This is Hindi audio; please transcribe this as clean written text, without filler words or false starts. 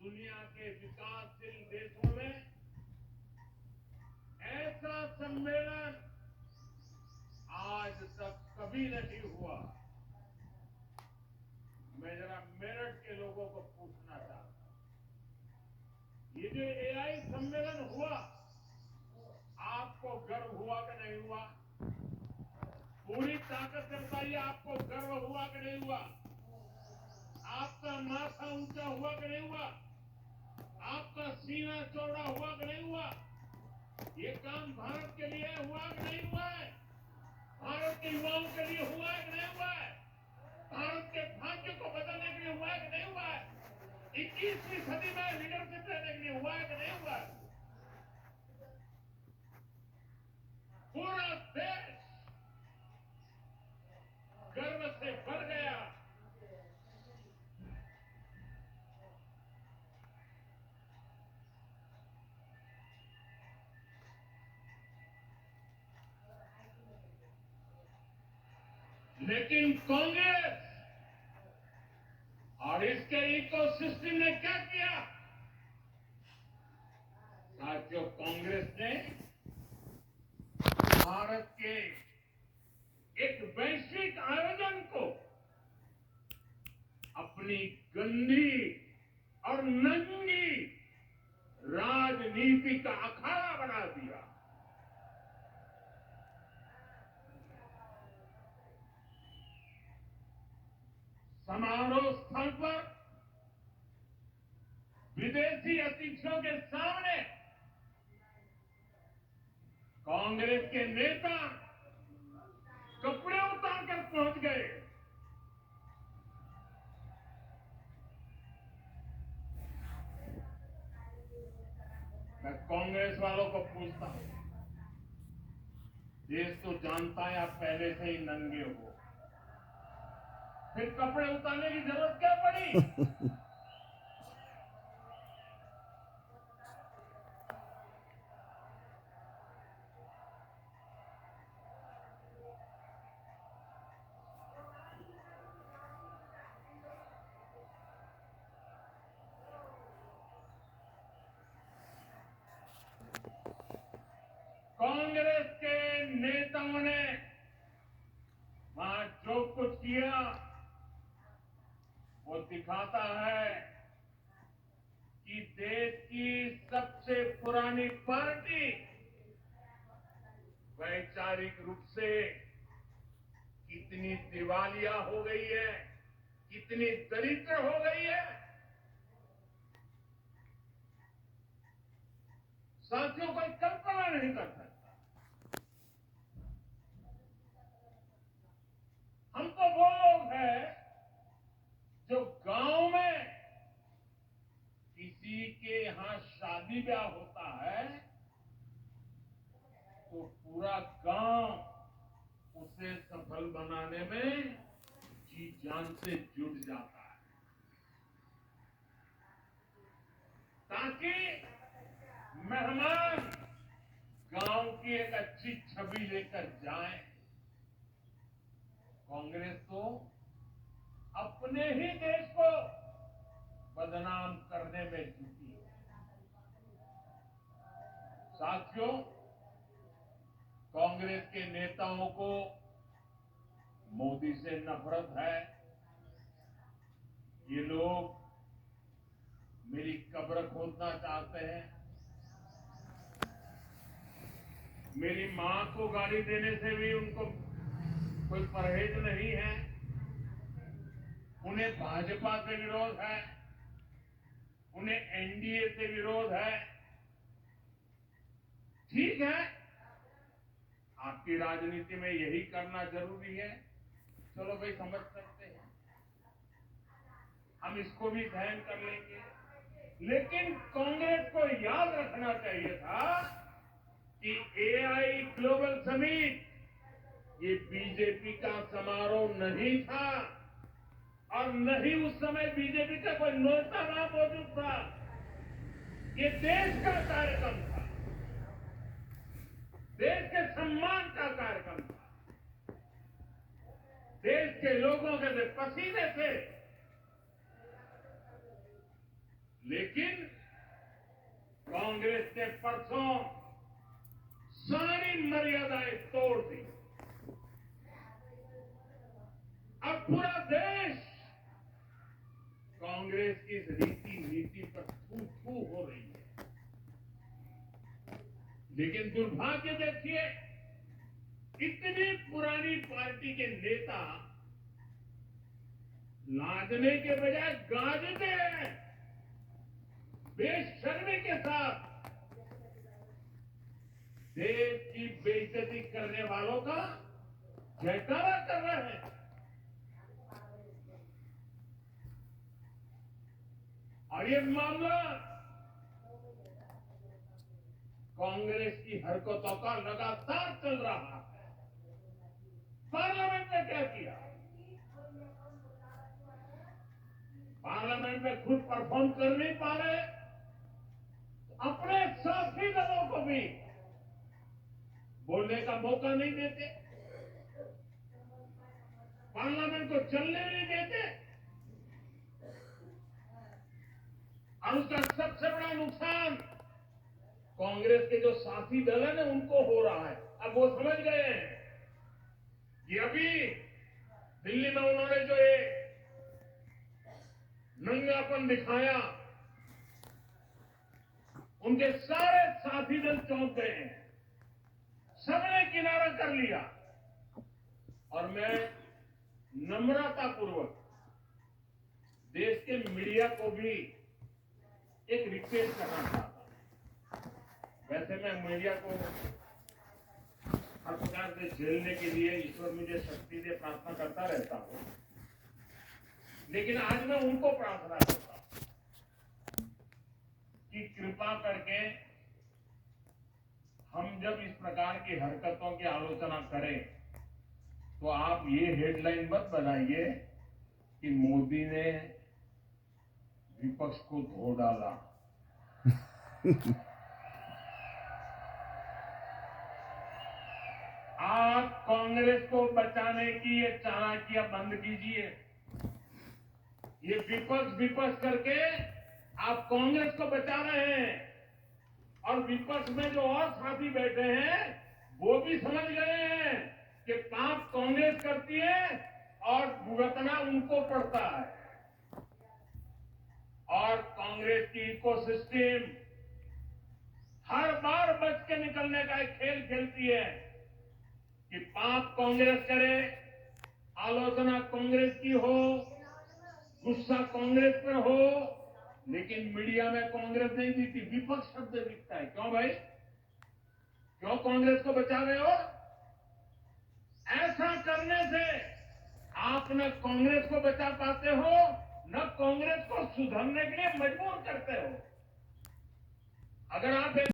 दुनिया के विकासशील देशों में ऐसा सम्मेलन आज तक कभी नहीं हुआ। मैं जरा मेरठ के लोगों को पूछना चाहता हूं, ये जो एआई सम्मेलन हुआ, आपको गर्व हुआ कि नहीं हुआ? पूरी ताकत से बताइए, आपको गर्व हुआ कि नहीं हुआ? आपका माथा ऊंचा हुआ कि नहीं हुआ? आपका सीना चौड़ा हुआ कि नहीं हुआ? ये काम भारत के लिए हुआ कि नहीं हुआ है? भारत के युवाओं के लिए हुआ है कि नहीं हुआ है? भारत के भाग्य को बदलने के लिए हुआ है कि नहीं हुआ है? 21वीं सदी में लीडरशिप लेने के लिए हुआ है कि नहीं हुआ है? पूरा देश गर्व से भर गया। लेकिन कांग्रेस और इसके इकोसिस्टम ने क्या किया? साथियों, कांग्रेस ने भारत के एक वैश्विक आयोजन को अपनी गंदी और नंगी राजनीति का अखाड़ा बना दिया। समारोह स्थल पर विदेशी अतिथियों के सामने कांग्रेस के नेता कपड़े उतारकर पहुंच गए। मैं कांग्रेस वालों को पूछता हूं, देश तो जानता है आप पहले से ही नंगे हो, फिर कपड़े उतारने की जरूरत क्या पड़ी? कांग्रेस के नेताओं ने वहां जो कुछ किया वो दिखाता है कि देश की सबसे पुरानी पार्टी वैचारिक रूप से कितनी दिवालिया हो गई है, कितनी दरिद्र हो गई है। साथियों, कोई कल्पना नहीं कर सकता। हम तो वो लोग हैं जो गांव में किसी के यहां शादी ब्याह होता है तो पूरा गांव उसे सफल बनाने में जी जान से जुट जाता है, ताकि मेहमान गांव की एक अच्छी छवि लेकर जाएं। कांग्रेस तो अपने ही देश को बदनाम करने में जुटी है। साथियों, कांग्रेस के नेताओं को मोदी से नफरत है। ये लोग मेरी कब्र खोदना चाहते हैं, मेरी मां को गाली देने से भी उनको कोई परहेज नहीं है। उन्हें भाजपा से विरोध है, उन्हें एनडीए से विरोध है। ठीक है, आपकी राजनीति में यही करना जरूरी है, चलो भाई समझ सकते हैं, हम इसको भी सहन कर लेंगे। लेकिन कांग्रेस को याद रखना चाहिए था कि एआई ग्लोबल समिट ये बीजेपी का समारोह नहीं था और नहीं उस समय बीजेपी का कोई नेता वहां मौजूद था। ये देश का कार्यक्रम था, देश के सम्मान का कार्यक्रम था, देश के लोगों के पसीने से लेकिन कांग्रेस ने परसों सारी मर्यादाएं तोड़ दी। अब पूरा देश कांग्रेस की इस रीति नीति पर थू-थू हो रही है। लेकिन दुर्भाग्य देखिए, इतनी पुरानी पार्टी के नेता लादने के बजाय गाजते हैं, बेशर्मी के साथ देश की बेइज्जती करने वालों का जयकारा कर रहे हैं। और ये मामला कांग्रेस की हरकतों का लगातार चल रहा है। पार्लियामेंट ने क्या किया? पार्लियामेंट में खुद परफॉर्म कर नहीं पा रहे, अपने साथी दलों को भी बोलने का मौका नहीं देते, पार्लियामेंट को चलने नहीं देते। और उसका सबसे बड़ा नुकसान कांग्रेस के जो साथी दल है ना, उनको हो रहा है। अब वो समझ गए हैं कि अभी दिल्ली में उन्होंने जो ये नंगापन दिखाया, उनके सारे साथी दल चौंक गए हैं, सबने किनारा कर लिया। और मैं नम्रतापूर्वक देश के मीडिया को भी एक रिक्वेस्ट करना चाहता हूं। वैसे मैं मीडिया को हर प्रकार से झेलने के लिए ईश्वर मुझे शक्ति दे, प्रार्थना करता रहता हूं, लेकिन आज मैं उनको प्रार्थना करता हूं कि कृपा करके हम जब इस प्रकार की हरकतों की आलोचना करें तो आप ये हेडलाइन मत बनाइए कि मोदी ने विपक्ष को धो डाला। आप कांग्रेस को बचाने की ये चालाकियां बंद कीजिए। ये विपक्ष करके आप कांग्रेस को बचा रहे हैं, और विपक्ष में जो और साथी बैठे हैं वो भी समझ गए हैं कि पाप कांग्रेस करती है और भुगतना उनको पड़ता है। और कांग्रेस की इकोसिस्टम हर बार बच के निकलने का एक खेल खेलती है कि पाप कांग्रेस करे, आलोचना कांग्रेस की हो, गुस्सा कांग्रेस पर हो, लेकिन मीडिया में कांग्रेस नहीं दिखती, विपक्ष शब्द दिखता है। क्यों भाई? क्यों कांग्रेस को बचा रहे हो? ऐसा करने से आप न कांग्रेस को बचा पाते हो, न कांग्रेस को सुधरने के लिए मजबूर करते हो। अगर आप